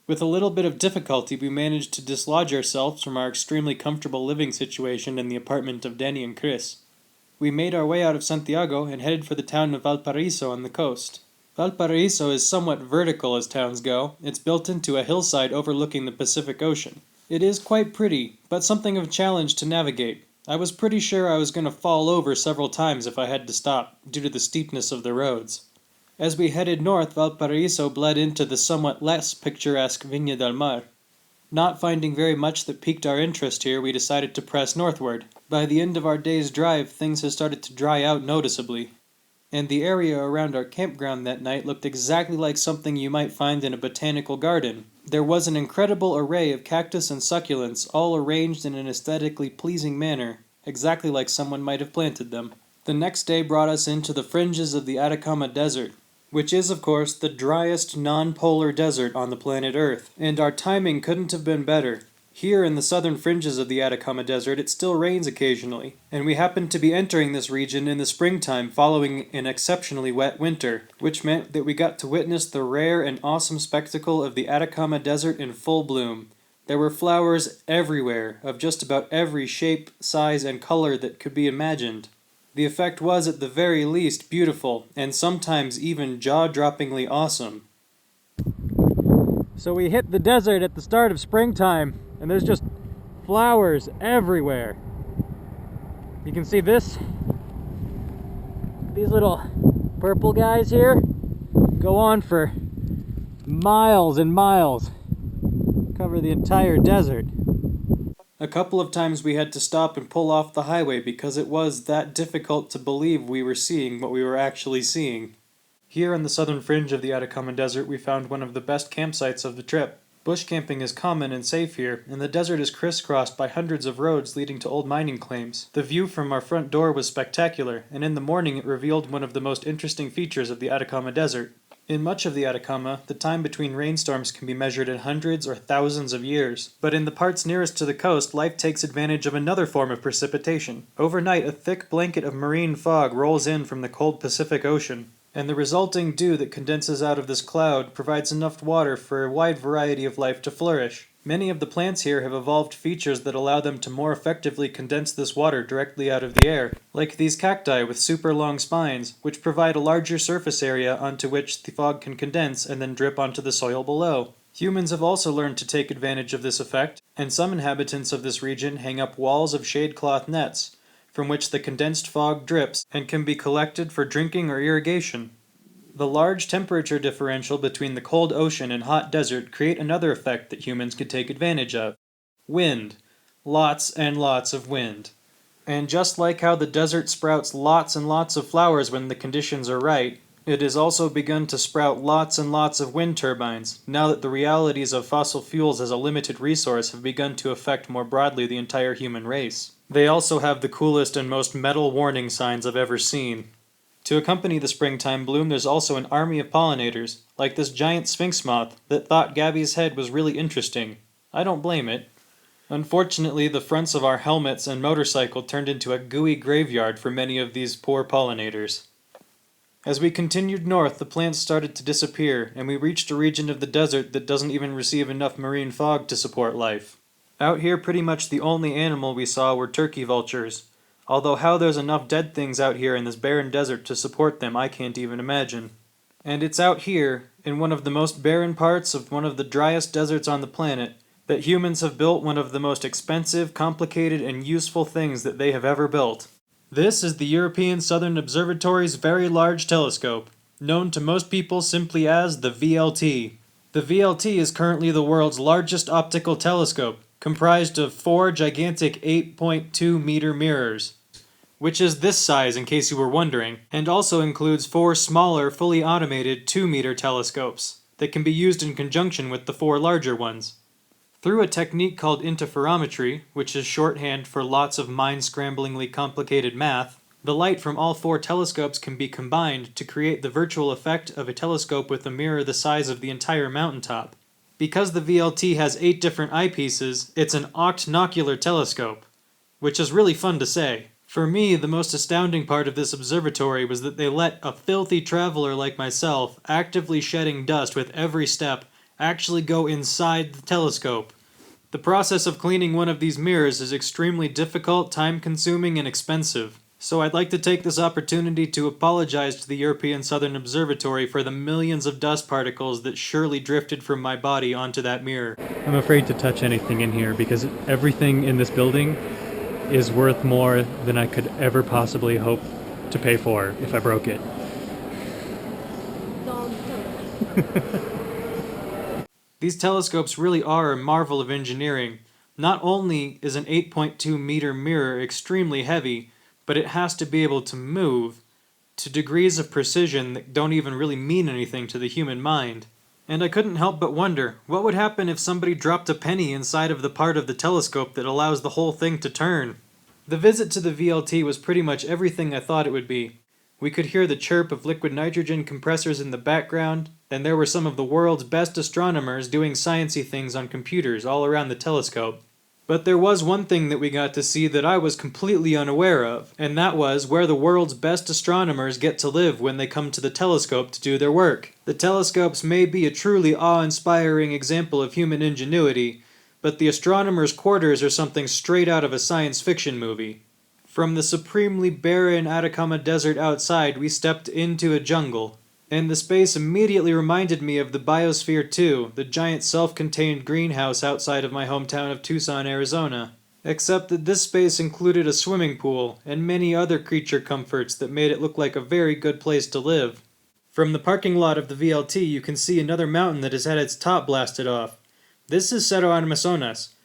With a little bit of difficulty, we managed to dislodge ourselves from our extremely comfortable living situation in the apartment of Danny and Chris. We made our way out of Santiago and headed for the town of Valparaiso on the coast. Valparaiso is somewhat vertical as towns go. It's built into a hillside overlooking the Pacific Ocean. It is quite pretty, but something of a challenge to navigate. I was pretty sure I was going to fall over several times if I had to stop, due to the steepness of the roads. As we headed north, Valparaiso bled into the somewhat less picturesque Viña del Mar. Not finding very much that piqued our interest here, we decided to press northward. By the end of our day's drive, things had started to dry out noticeably, and the area around our campground that night looked exactly like something you might find in a botanical garden. There was an incredible array of cactus and succulents, all arranged in an aesthetically pleasing manner, exactly like someone might have planted them. The next day brought us into the fringes of the Atacama Desert, which is, of course, the driest non-polar desert on the planet Earth, and our timing couldn't have been better. Here in the southern fringes of the Atacama Desert it still rains occasionally, and we happened to be entering this region in the springtime following an exceptionally wet winter, which meant that we got to witness the rare and awesome spectacle of the Atacama Desert in full bloom. There were flowers everywhere, of just about every shape, size, and color that could be imagined. The effect was at the very least beautiful, and sometimes even jaw-droppingly awesome. So we hit the desert at the start of springtime, and there's just flowers everywhere. You can see these little purple guys here go on for miles and miles, cover the entire desert. A couple of times we had to stop and pull off the highway because it was that difficult to believe we were seeing what we were actually seeing. Here on the southern fringe of the Atacama Desert we found one of the best campsites of the trip. Bush camping is common and safe here, and the desert is crisscrossed by hundreds of roads leading to old mining claims. The view from our front door was spectacular, and in the morning it revealed one of the most interesting features of the Atacama Desert. In much of the Atacama, the time between rainstorms can be measured in hundreds or thousands of years. But in the parts nearest to the coast, life takes advantage of another form of precipitation. Overnight, a thick blanket of marine fog rolls in from the cold Pacific Ocean, and the resulting dew that condenses out of this cloud provides enough water for a wide variety of life to flourish. Many of the plants here have evolved features that allow them to more effectively condense this water directly out of the air, like these cacti with super long spines, which provide a larger surface area onto which the fog can condense and then drip onto the soil below. Humans have also learned to take advantage of this effect, and some inhabitants of this region hang up walls of shade cloth nets, from which the condensed fog drips and can be collected for drinking or irrigation. The large temperature differential between the cold ocean and hot desert create another effect that humans could take advantage of. Wind. Lots and lots of wind. And just like how the desert sprouts lots and lots of flowers when the conditions are right, it has also begun to sprout lots and lots of wind turbines, now that the realities of fossil fuels as a limited resource have begun to affect more broadly the entire human race. They also have the coolest and most metal warning signs I've ever seen. To accompany the springtime bloom, there's also an army of pollinators, like this giant sphinx moth that thought Gabby's head was really interesting. I don't blame it. Unfortunately, the fronts of our helmets and motorcycle turned into a gooey graveyard for many of these poor pollinators. As we continued north, the plants started to disappear, and we reached a region of the desert that doesn't even receive enough marine fog to support life. Out here, pretty much the only animal we saw were turkey vultures. Although how there's enough dead things out here in this barren desert to support them, I can't even imagine. And it's out here, in one of the most barren parts of one of the driest deserts on the planet, that humans have built one of the most expensive, complicated, and useful things that they have ever built. This is the European Southern Observatory's Very Large Telescope, known to most people simply as the VLT. The VLT is currently the world's largest optical telescope, comprised of 4 gigantic 8.2-meter mirrors, which is this size in case you were wondering, and also includes 4 smaller, fully automated 2-meter telescopes that can be used in conjunction with the 4 larger ones. Through a technique called interferometry, which is shorthand for lots of mind-scramblingly complicated math, the light from all 4 telescopes can be combined to create the virtual effect of a telescope with a mirror the size of the entire mountaintop. Because the VLT has 8 different eyepieces, it's an octnocular telescope, which is really fun to say. For me, the most astounding part of this observatory was that they let a filthy traveler like myself, actively shedding dust with every step, actually go inside the telescope. The process of cleaning one of these mirrors is extremely difficult, time-consuming, and expensive. So I'd like to take this opportunity to apologize to the European Southern Observatory for the millions of dust particles that surely drifted from my body onto that mirror. I'm afraid to touch anything in here because everything in this building is worth more than I could ever possibly hope to pay for if I broke it. These telescopes really are a marvel of engineering. Not only is an 8.2 meter mirror extremely heavy, but it has to be able to move to degrees of precision that don't even really mean anything to the human mind. And I couldn't help but wonder, what would happen if somebody dropped a penny inside of the part of the telescope that allows the whole thing to turn? The visit to the VLT was pretty much everything I thought it would be. We could hear the chirp of liquid nitrogen compressors in the background, and there were some of the world's best astronomers doing sciencey things on computers all around the telescope. But there was one thing that we got to see that I was completely unaware of, and that was where the world's best astronomers get to live when they come to the telescope to do their work. The telescopes may be a truly awe-inspiring example of human ingenuity, but the astronomers' quarters are something straight out of a science fiction movie. From the supremely barren Atacama Desert outside, we stepped into a jungle. And the space immediately reminded me of the Biosphere 2, the giant self-contained greenhouse outside of my hometown of Tucson, Arizona. Except that this space included a swimming pool, and many other creature comforts that made it look like a very good place to live. From the parking lot of the VLT, you can see another mountain that has had its top blasted off. This is Cerro Amazonas,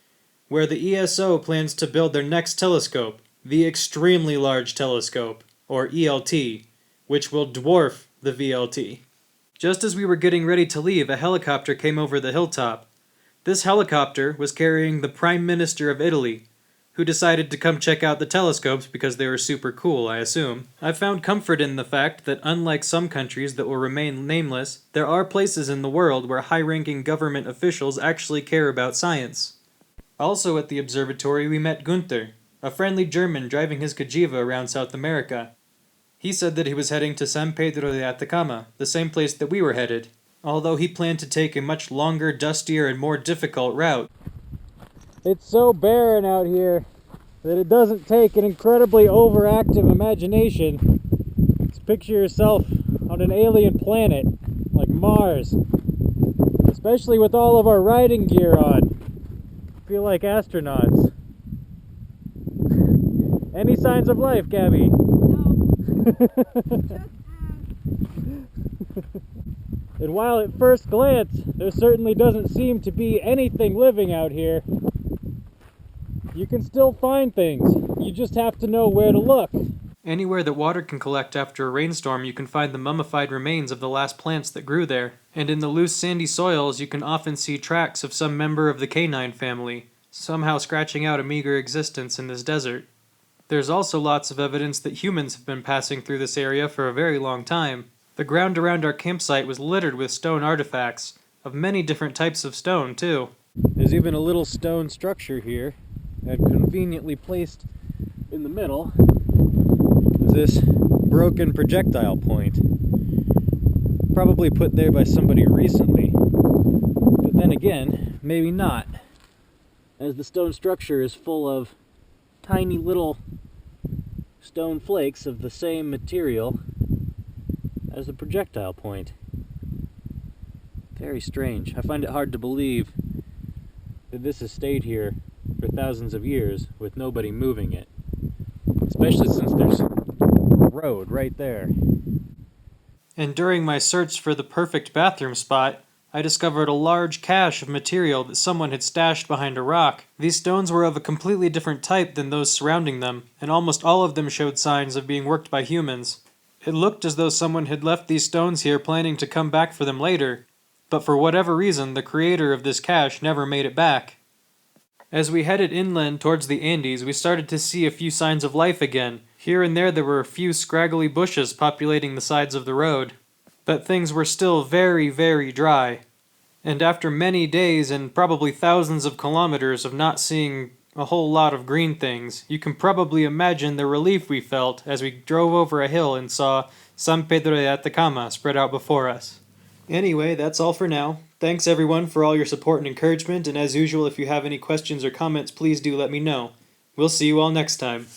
where the ESO plans to build their next telescope, the Extremely Large Telescope, or ELT, which will dwarf the VLT. Just as we were getting ready to leave, a helicopter came over the hilltop. This helicopter was carrying the Prime Minister of Italy, who decided to come check out the telescopes because they were super cool, I assume. I found comfort in the fact that unlike some countries that will remain nameless, there are places in the world where high-ranking government officials actually care about science. Also at the observatory we met Gunther, a friendly German driving his Cajiva around South America. He said that he was heading to San Pedro de Atacama, the same place that we were headed, although he planned to take a much longer, dustier, and more difficult route. It's so barren out here that it doesn't take an incredibly overactive imagination to picture yourself on an alien planet, like Mars. Especially with all of our riding gear on. Feel like astronauts. Any signs of life, Gabby? And while at first glance there certainly doesn't seem to be anything living out here, you can still find things. You just have to know where to look. Anywhere that water can collect after a rainstorm, you can find the mummified remains of the last plants that grew there. And in the loose sandy soils, you can often see tracks of some member of the canine family, somehow scratching out a meager existence in this desert. There's also lots of evidence that humans have been passing through this area for a very long time. The ground around our campsite was littered with stone artifacts, of many different types of stone, too. There's even a little stone structure here, and conveniently placed in the middle is this broken projectile point. Probably put there by somebody recently, but then again, maybe not, as the stone structure is full of tiny little stone flakes of the same material as the projectile point. Very strange. I find it hard to believe that this has stayed here for thousands of years with nobody moving it, especially since there's a road right there. And during my search for the perfect bathroom spot, I discovered a large cache of material that someone had stashed behind a rock. These stones were of a completely different type than those surrounding them, and almost all of them showed signs of being worked by humans. It looked as though someone had left these stones here planning to come back for them later, but for whatever reason, the creator of this cache never made it back. As we headed inland towards the Andes, we started to see a few signs of life again. Here and there were a few scraggly bushes populating the sides of the road. But things were still very, very dry. And after many days and probably thousands of kilometers of not seeing a whole lot of green things, you can probably imagine the relief we felt as we drove over a hill and saw San Pedro de Atacama spread out before us. Anyway, that's all for now. Thanks everyone for all your support and encouragement, and as usual, if you have any questions or comments, please do let me know. We'll see you all next time.